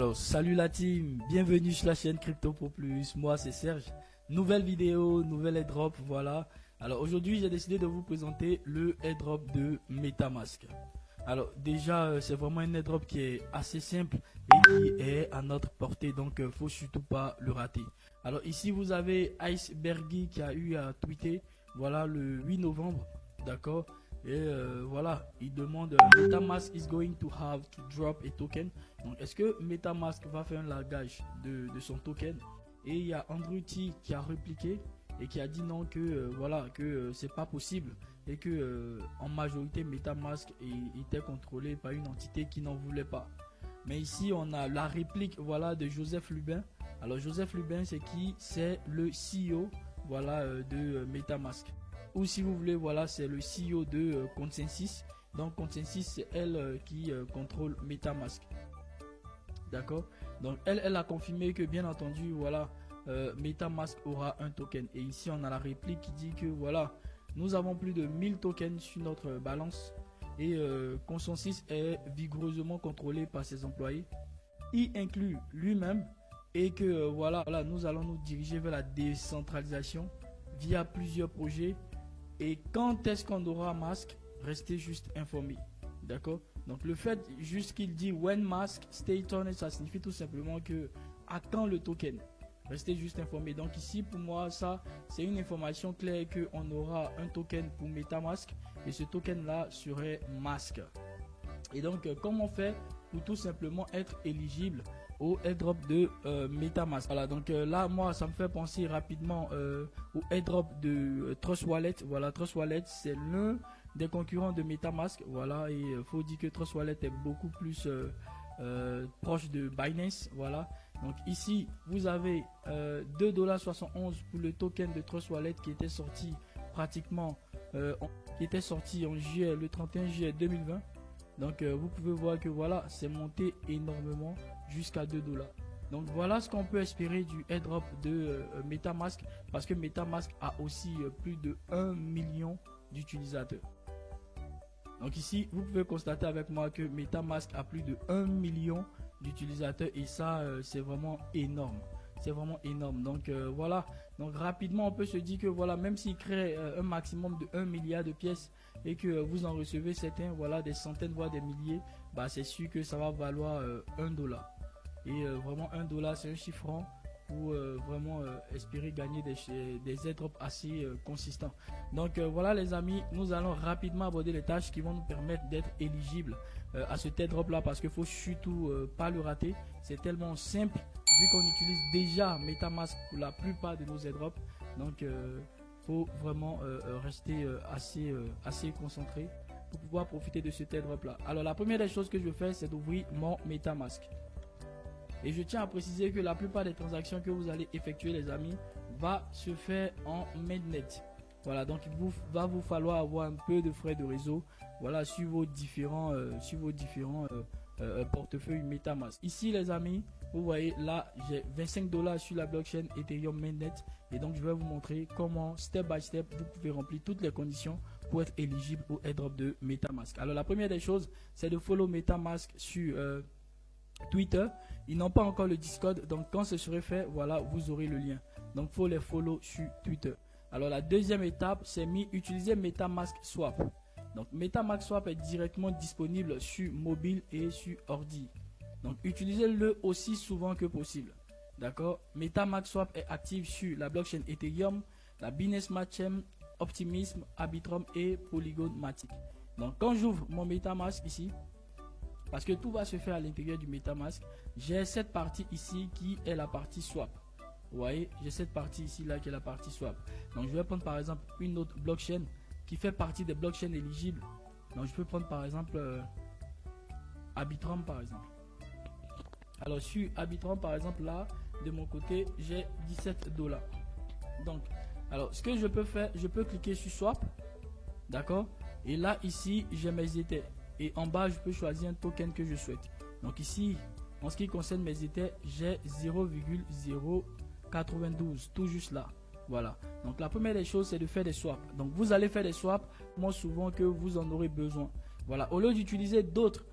Alors, salut la team, bienvenue sur la chaîne Crypto pour Plus. Moi c'est Serge. Nouvelle vidéo, nouvelle airdrop, voilà. Alors aujourd'hui j'ai décidé de vous présenter le airdrop de MetaMask. Alors déjà c'est vraiment un airdrop qui est assez simple et qui est à notre portée, donc faut surtout pas le rater. Alors ici vous avez Icebergy qui a eu à tweeter, voilà, le 8 novembre, d'accord. Et voilà, il demande MetaMask is going to have to drop a token. Donc est-ce que MetaMask va faire un largage de son token? Et il y a Andrew T qui a répliqué et qui a dit non, que voilà, que c'est pas possible, et que en majorité MetaMask était contrôlé par une entité qui n'en voulait pas. Mais ici on a la réplique, voilà, de Joseph Lubin. Alors Joseph Lubin, c'est qui? C'est le CEO, voilà, de MetaMask. Ou si vous voulez, voilà, c'est le CEO de Consensus. Donc Consensus, c'est elle qui contrôle MetaMask. D'accord. Donc elle a confirmé que bien entendu, voilà, MetaMask aura un token. Et ici on a la réplique qui dit que voilà, nous avons plus de 1000 tokens sur notre balance. Et Consensus est vigoureusement contrôlé par ses employés, y inclut lui-même. Et que voilà, nous allons nous diriger vers la décentralisation via plusieurs projets. Et quand est-ce qu'on aura Mask? Restez juste informé, d'accord. Donc le fait juste qu'il dit when Mask stay on, ça signifie tout simplement que à quand le token. Restez juste informé. Donc ici pour moi ça c'est une information claire que on aura un token pour MetaMask, et ce token là serait Mask. Et donc comment on fait pour tout simplement être éligible au airdrop de MetaMask? Voilà, donc là moi ça me fait penser rapidement au airdrop de Trust Wallet. Voilà, Trust Wallet c'est l'un des concurrents de MetaMask. Voilà, et faut dire que Trust Wallet est beaucoup plus proche de Binance. Voilà, donc ici vous avez 2,71$ pour le token de Trust Wallet qui était sorti pratiquement en juillet, le 31 juillet 2020. Donc vous pouvez voir que voilà, c'est monté énormément jusqu'à 2$. Donc voilà ce qu'on peut espérer du airdrop de MetaMask, parce que MetaMask a aussi plus de 1 million d'utilisateurs. Donc ici vous pouvez constater avec moi que MetaMask a plus de 1 million d'utilisateurs, et ça c'est vraiment énorme. C'est vraiment énorme. Donc voilà, donc rapidement on peut se dire que voilà, même s'il crée un maximum de 1 milliard de pièces et que vous en recevez certains, voilà, des centaines voire des milliers, bah c'est sûr que ça va valoir $1. Et vraiment $1 c'est un chiffre rond pour vraiment espérer gagner des airdrops assez consistants. Donc voilà les amis, nous allons rapidement aborder les tâches qui vont nous permettre d'être éligibles à ce airdrop là, parce qu'il faut surtout pas le rater. C'est tellement simple vu qu'on utilise déjà MetaMask pour la plupart de nos airdrops. Donc faut vraiment rester assez concentré pour pouvoir profiter de cet airdrop là. Alors la première des choses que je vais faire, c'est d'ouvrir mon MetaMask. Et je tiens à préciser que la plupart des transactions que vous allez effectuer les amis va se faire en mainnet. Voilà, donc il va vous falloir avoir un peu de frais de réseau, voilà, sur vos différents portefeuilles MetaMask. Ici les amis, vous voyez là j'ai $25 sur la blockchain Ethereum mainnet, et donc je vais vous montrer comment step by step vous pouvez remplir toutes les conditions pour être éligible au airdrop de MetaMask. Alors la première des choses, c'est de follow MetaMask sur Twitter. Ils n'ont pas encore le Discord, donc quand ce serait fait, voilà, vous aurez le lien. Donc faut les follow sur Twitter. Alors la deuxième étape, c'est utiliser MetaMask Swap. Donc MetaMask Swap est directement disponible sur mobile et sur ordi. Donc utilisez-le aussi souvent que possible. D'accord. MetaMask Swap est actif sur la blockchain Ethereum, la Binance Smart Chain, Optimism, Arbitrum et Polygon Matic. Donc quand j'ouvre mon MetaMask ici, parce que tout va se faire à l'intérieur du MetaMask, j'ai cette partie ici qui est la partie swap. Vous voyez, j'ai cette partie ici là qui est la partie swap. Donc je vais prendre par exemple une autre blockchain qui fait partie des blockchains éligibles. Donc je peux prendre par exemple Arbitrum par exemple. Alors sur Arbitrum par exemple, là de mon côté j'ai $17. Donc alors ce que je peux faire, je peux cliquer sur swap, d'accord, et là ici j'ai mes Ethers, et en bas je peux choisir un token que je souhaite. Donc ici en ce qui concerne mes Ethers, j'ai 0,092, tout juste là. Voilà, donc la première des choses c'est de faire des swaps. Donc vous allez faire des swaps moins souvent que vous en aurez besoin. Voilà, au lieu d'utiliser d'autres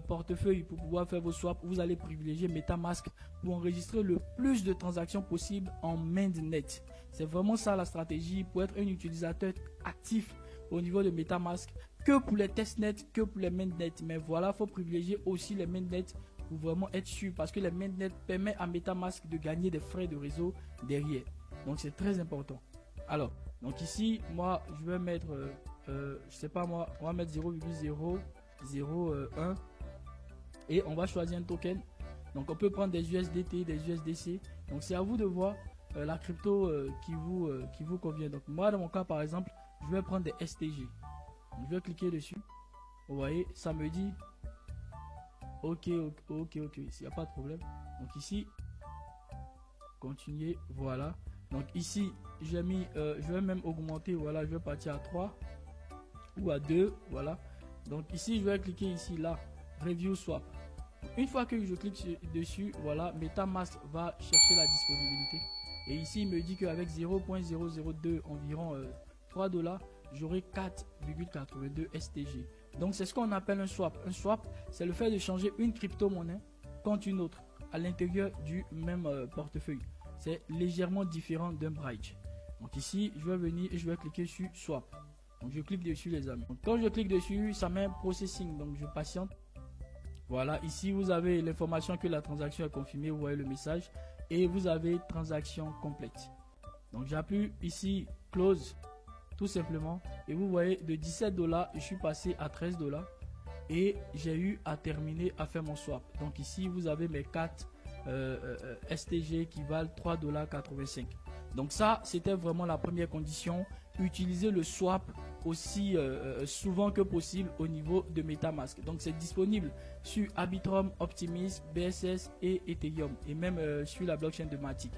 portefeuille pour pouvoir faire vos swaps, vous allez privilégier MetaMask pour enregistrer le plus de transactions possible en mainnet. C'est vraiment ça la stratégie pour être un utilisateur actif au niveau de MetaMask, que pour les testnets, que pour les mainnet. Mais voilà, il faut privilégier aussi les mainnet pour vraiment être sûr, parce que les mainnet permettent à MetaMask de gagner des frais de réseau derrière. Donc c'est très important. Alors, donc ici, moi, je vais mettre, je sais pas moi, on va mettre 0,001 et on va choisir un token. Donc on peut prendre des USDT, des USDC. Donc c'est à vous de voir la crypto qui vous convient. Donc moi, dans mon cas, par exemple, je vais prendre des STG. Donc, je vais cliquer dessus. Vous voyez, ça me dit ok, il n'y a pas de problème. Donc ici, continuer, voilà. Donc ici, j'ai mis, je vais même augmenter, voilà, je vais partir à 3 ou à 2, voilà. Donc ici, je vais cliquer ici, là, Review Swap. Une fois que je clique dessus, voilà, MetaMask va chercher la disponibilité. Et ici, il me dit qu'avec 0.002 environ 3 $, j'aurai 4,82 STG. Donc c'est ce qu'on appelle un swap. Un swap, c'est le fait de changer une crypto-monnaie contre une autre à l'intérieur du même portefeuille. C'est légèrement différent d'un bridge. Donc ici, je vais venir et je vais cliquer sur swap. Donc je clique dessus les amis. Donc, quand je clique dessus, ça met un processing. Donc je patiente. Voilà, ici vous avez l'information que la transaction est confirmée. Vous voyez le message. Et vous avez transaction complète. Donc j'appuie ici close. Tout simplement. Et vous voyez, de 17 $, je suis passé à 13 $. Et j'ai eu à terminer à faire mon swap. Donc ici, vous avez mes 4 STG qui valent 3,85 $. Donc ça, c'était vraiment la première condition. Utiliser le swap aussi souvent que possible au niveau de MetaMask. Donc c'est disponible sur Arbitrum, Optimism, BSC et Ethereum. Et même sur la blockchain de Matic.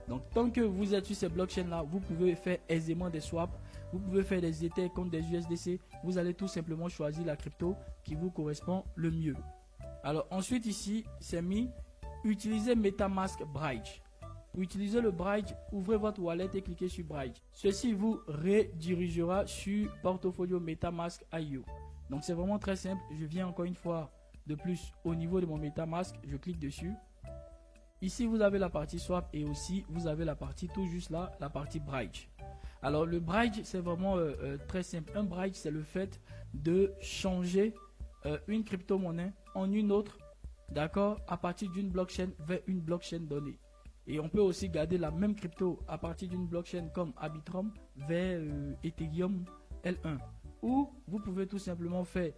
Donc tant que vous êtes sur ces blockchains là, vous pouvez faire aisément des swaps. Vous pouvez faire des Ether contre des USDC. Vous allez tout simplement choisir la crypto qui vous correspond le mieux. Alors ensuite ici, c'est mis utiliser MetaMask Bridge. Pour utiliser le Bridge, ouvrez votre wallet et cliquez sur Bridge. Ceci vous redirigera sur Portfolio MetaMask IO. Donc c'est vraiment très simple. Je viens encore une fois de plus au niveau de mon MetaMask. Je clique dessus. Ici vous avez la partie swap et aussi vous avez la partie tout juste là, la partie Bridge. Alors le bridge c'est vraiment très simple. Un bridge c'est le fait de changer une crypto-monnaie en une autre, d'accord, à partir d'une blockchain vers une blockchain donnée. Et on peut aussi garder la même crypto à partir d'une blockchain comme Arbitrum vers Ethereum L1. Ou vous pouvez tout simplement faire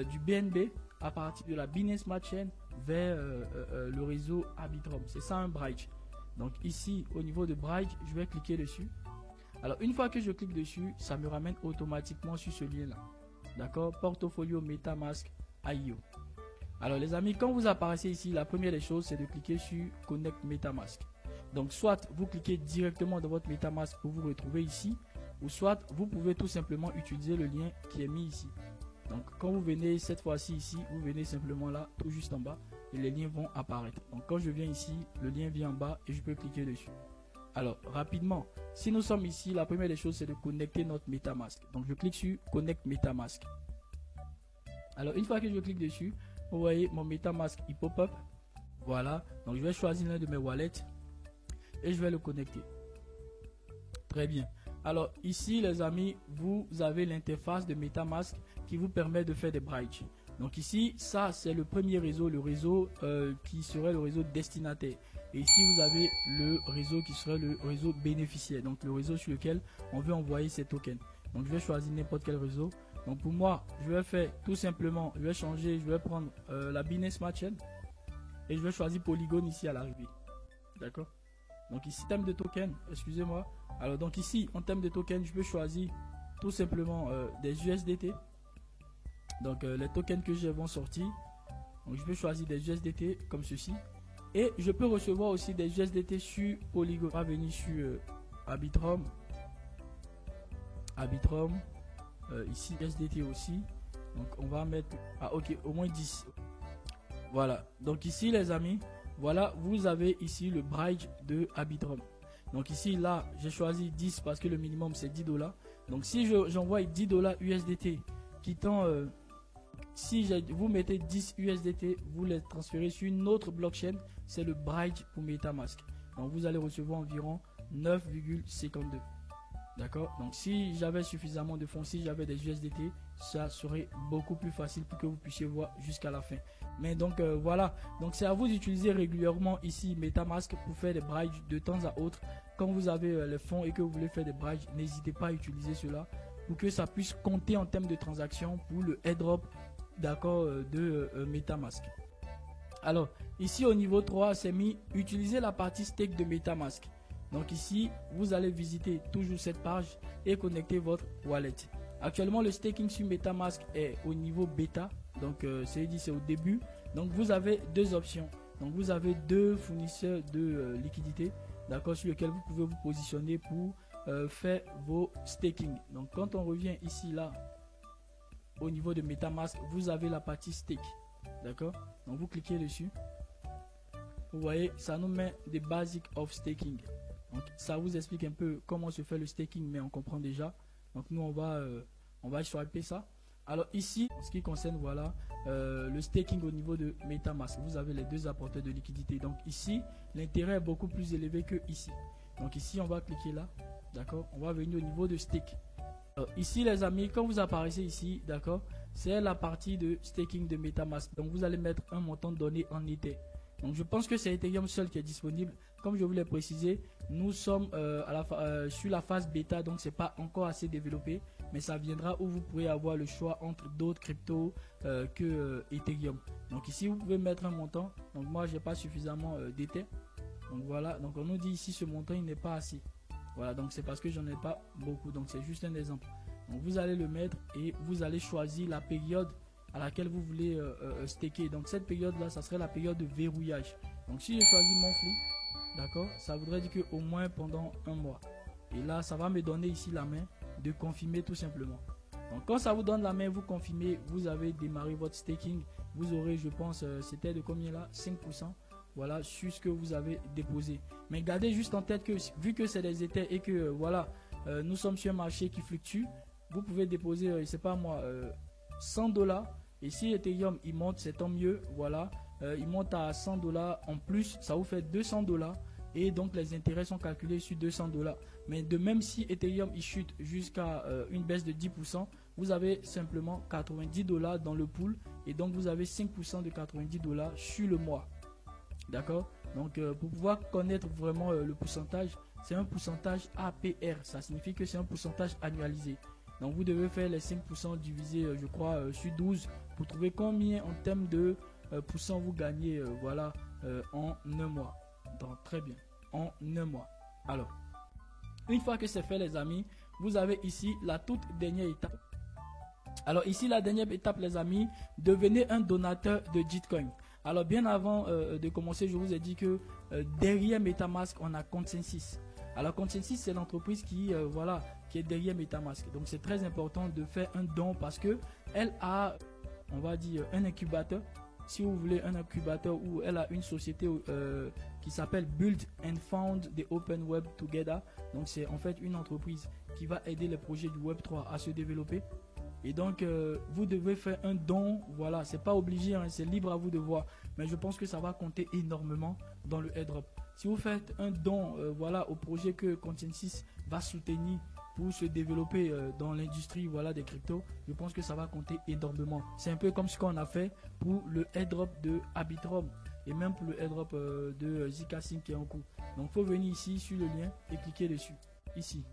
du BNB à partir de la Binance Smart Chain vers le réseau Arbitrum. C'est ça un bridge. Donc ici au niveau de bridge, je vais cliquer dessus. Alors une fois que je clique dessus, ça me ramène automatiquement sur ce lien là. D'accord, Portfolio MetaMask IO. Alors les amis, quand vous apparaissez ici, la première des choses c'est de cliquer sur Connect MetaMask. Donc soit vous cliquez directement dans votre MetaMask pour vous retrouver ici, ou soit vous pouvez tout simplement utiliser le lien qui est mis ici. Donc quand vous venez cette fois-ci ici, vous venez simplement là, tout juste en bas, et les liens vont apparaître. Donc quand je viens ici, le lien vient en bas et je peux cliquer dessus. Alors rapidement, si nous sommes ici, la première des choses c'est de connecter notre MetaMask. Donc je clique sur Connect MetaMask. Alors une fois que je clique dessus, vous voyez mon MetaMask il pop-up. Voilà, donc je vais choisir l'un de mes wallets et je vais le connecter. Très bien. Alors ici les amis, vous avez l'interface de MetaMask qui vous permet de faire des bridges. Donc ici, ça c'est le premier réseau, le réseau qui serait le réseau destinataire. Et ici vous avez le réseau qui serait le réseau bénéficiaire. Donc le réseau sur lequel on veut envoyer ces tokens. Donc je vais choisir n'importe quel réseau. Donc pour moi, je vais faire tout simplement, je vais changer, je vais prendre la Binance Smart Chain. Et je vais choisir Polygon ici à l'arrivée. D'accord? Donc ici, thème de token, excusez-moi. Alors donc ici, en termes de token, je peux choisir tout simplement des USDT. Donc les tokens que j'ai vont sortir. Donc je peux choisir des USDT comme ceci. Et je peux recevoir aussi des USDT sur Polygon. On va venir sur Arbitrum. Arbitrum. Ici USDT aussi. Donc on va mettre... Ah ok, au moins 10. Voilà. Donc ici les amis, voilà, vous avez ici le bridge de Arbitrum. Donc ici, là, j'ai choisi 10 parce que le minimum c'est $10. Donc si j'envoie $10 USDT quittant si vous mettez 10 USDT, vous les transférez sur une autre blockchain, c'est le Bridge pour MetaMask. Donc vous allez recevoir environ 9,52. D'accord. Donc si j'avais suffisamment de fonds, si j'avais des USDT, ça serait beaucoup plus facile pour que vous puissiez voir jusqu'à la fin. Mais donc voilà, donc c'est à vous d'utiliser régulièrement ici MetaMask pour faire des bridges de temps à autre. Quand vous avez les fonds et que vous voulez faire des bridges, n'hésitez pas à utiliser cela pour que ça puisse compter en termes de transactions pour le airdrop, d'accord, de MetaMask. Alors ici au niveau 3, c'est mis utiliser la partie stake de MetaMask. Donc ici, vous allez visiter toujours cette page et connecter votre wallet. Actuellement, le staking sur MetaMask est au niveau bêta. Donc c'est au début. Donc vous avez deux options. Donc vous avez deux fournisseurs de liquidités, d'accord, sur lesquels vous pouvez vous positionner pour faire vos staking. Donc quand on revient ici là, au niveau de MetaMask, vous avez la partie stake, d'accord. Donc vous cliquez dessus. Vous voyez, ça nous met des basics of staking. Donc ça vous explique un peu comment se fait le staking, mais on comprend déjà. Donc nous on va swiper ça. Alors ici, en ce qui concerne voilà le staking au niveau de MetaMask, vous avez les deux apporteurs de liquidité. Donc ici, l'intérêt est beaucoup plus élevé que ici. Donc ici, on va cliquer là, d'accord. On va venir au niveau de stake. Alors, ici les amis, quand vous apparaissez ici, d'accord, c'est la partie de staking de MetaMask. Donc vous allez mettre un montant donné en Ether. Donc je pense que c'est Ethereum seul qui est disponible. Comme je vous l'ai précisé, nous sommes sur la phase bêta, donc c'est pas encore assez développé, mais ça viendra où vous pourrez avoir le choix entre d'autres cryptos que Ethereum. Donc ici vous pouvez mettre un montant. Donc moi j'ai pas suffisamment d'Ether. Donc voilà, donc on nous dit ici ce montant il n'est pas assez. Voilà, donc c'est parce que j'en ai pas beaucoup. Donc c'est juste un exemple. Donc vous allez le mettre et vous allez choisir la période à laquelle vous voulez staker. Donc cette période là, ça serait la période de verrouillage. Donc si je choisis monthly, d'accord, ça voudrait dire que au moins pendant un mois. Et là ça va me donner ici la main de confirmer tout simplement. Donc quand ça vous donne la main, vous confirmez, vous avez démarré votre staking. Vous aurez, je pense, c'était de combien là, 5%, voilà, sur ce que vous avez déposé. Mais gardez juste en tête que vu que c'est des Ethers et que voilà, nous sommes sur un marché qui fluctue, vous pouvez déposer, je sais pas moi, $100. Et si Ethereum il monte, c'est tant mieux. Voilà, il monte à $100 en plus, ça vous fait $200. Et donc les intérêts sont calculés sur $200. Mais de même si Ethereum il chute jusqu'à une baisse de 10%, vous avez simplement $90 dans le pool. Et donc vous avez 5% de $90 sur le mois. D'accord. Donc pour pouvoir connaître vraiment le pourcentage, c'est un pourcentage APR. Ça signifie que c'est un pourcentage annualisé. Donc vous devez faire les 5% divisé, je crois, sur 12 pour trouver combien en termes de pourcent vous gagnez voilà, en un mois. Donc très bien, en un mois. Alors, une fois que c'est fait les amis, vous avez ici la toute dernière étape. Alors ici la dernière étape les amis, devenez un donateur de Gitcoin. Alors bien avant de commencer, je vous ai dit que derrière MetaMask, on a Consensus. Alors Consensus, c'est l'entreprise qui voilà, qui est derrière MetaMask. Donc c'est très important de faire un don parce que elle a, on va dire, un incubateur. Si vous voulez un incubateur où elle a une société qui s'appelle Build and Found the Open Web Together. Donc c'est en fait une entreprise qui va aider les projets du Web 3 à se développer. Et donc vous devez faire un don. Voilà, c'est pas obligé, hein, c'est libre à vous de voir. Mais je pense que ça va compter énormément dans le airdrop. Si vous faites un don voilà, au projet que Consensus va soutenir pour se développer dans l'industrie voilà, des cryptos, je pense que ça va compter énormément. C'est un peu comme ce qu'on a fait pour le airdrop de Arbitrum et même pour le airdrop de Zcash qui est en cours. Donc il faut venir ici sur le lien et cliquer dessus. Ici.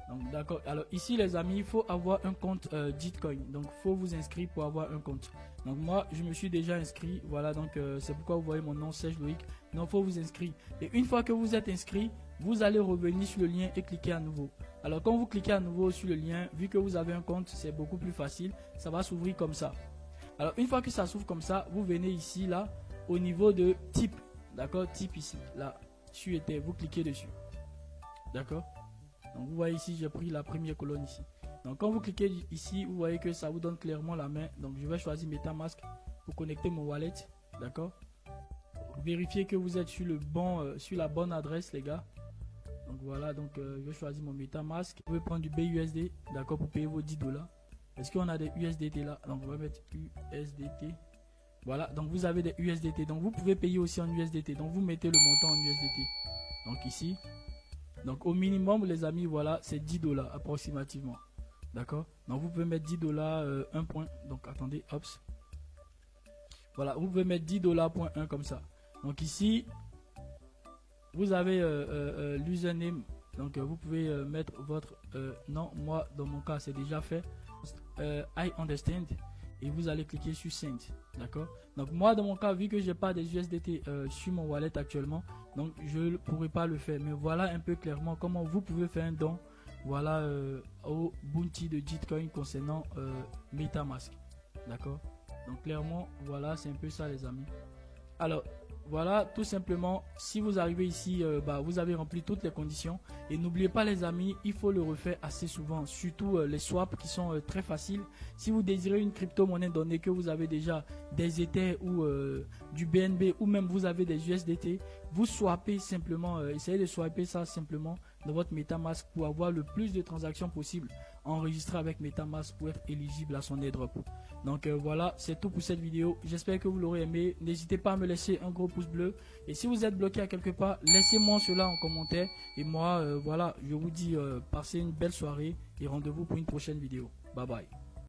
Donc d'accord. Alors ici les amis, il faut avoir un compte Gitcoin. Donc il faut vous inscrire pour avoir un compte. Donc moi je me suis déjà inscrit. Voilà, donc c'est pourquoi vous voyez mon nom Serge Loïc. Donc il faut vous inscrire. Et une fois que vous êtes inscrit, vous allez revenir sur le lien et cliquer à nouveau. Alors quand vous cliquez à nouveau sur le lien, vu que vous avez un compte, c'est beaucoup plus facile. Ça va s'ouvrir comme ça. Alors une fois que ça s'ouvre comme ça, vous venez ici là au niveau de type. D'accord, type ici. Là, sur Ether, vous cliquez dessus. D'accord. Donc vous voyez ici, j'ai pris la première colonne ici. Donc quand vous cliquez ici, vous voyez que ça vous donne clairement la main. Donc je vais choisir MetaMask pour connecter mon wallet. D'accord. Vérifiez que vous êtes sur sur la bonne adresse les gars. Donc voilà, donc je vais choisir mon MetaMask. Vous pouvez prendre du BUSD, d'accord, pour payer vos $10. Est-ce qu'on a des USDT là? Donc on va mettre USDT. Voilà, donc vous avez des USDT. Donc vous pouvez payer aussi en USDT. Donc vous mettez le montant en USDT. Donc ici. Donc au minimum les amis, voilà, c'est 10 $ approximativement. D'accord? Donc vous pouvez mettre 10 $, 1 point. Donc attendez, hop. Voilà, vous pouvez mettre 10 $.1 comme ça. Donc ici, vous avez l'username. Donc vous pouvez mettre votre nom. Moi, dans mon cas, c'est déjà fait. I understand. Et vous allez cliquer sur Send. D'accord? Donc moi, dans mon cas, vu que j'ai pas des USDT sur mon wallet actuellement, donc je ne pourrai pas le faire. Mais voilà un peu clairement comment vous pouvez faire un don. Voilà au bounty de Gitcoin concernant MetaMask. D'accord? Donc clairement, voilà, c'est un peu ça les amis. Alors, voilà, tout simplement, si vous arrivez ici, vous avez rempli toutes les conditions. Et n'oubliez pas les amis, il faut le refaire assez souvent. Surtout les swaps qui sont très faciles. Si vous désirez une crypto-monnaie donnée que vous avez déjà des Ethers ou du BNB ou même vous avez des USDT, vous swapez simplement, essayez de swapper ça simplement dans votre MetaMask pour avoir le plus de transactions possible enregistrées avec MetaMask pour être éligible à son airdrop. Donc voilà, c'est tout pour cette vidéo. J'espère que vous l'aurez aimé. N'hésitez pas à me laisser un gros pouce bleu. Et si vous êtes bloqué à quelque part, laissez-moi cela en commentaire. Et moi, voilà, je vous dis passez une belle soirée et rendez-vous pour une prochaine vidéo. Bye bye.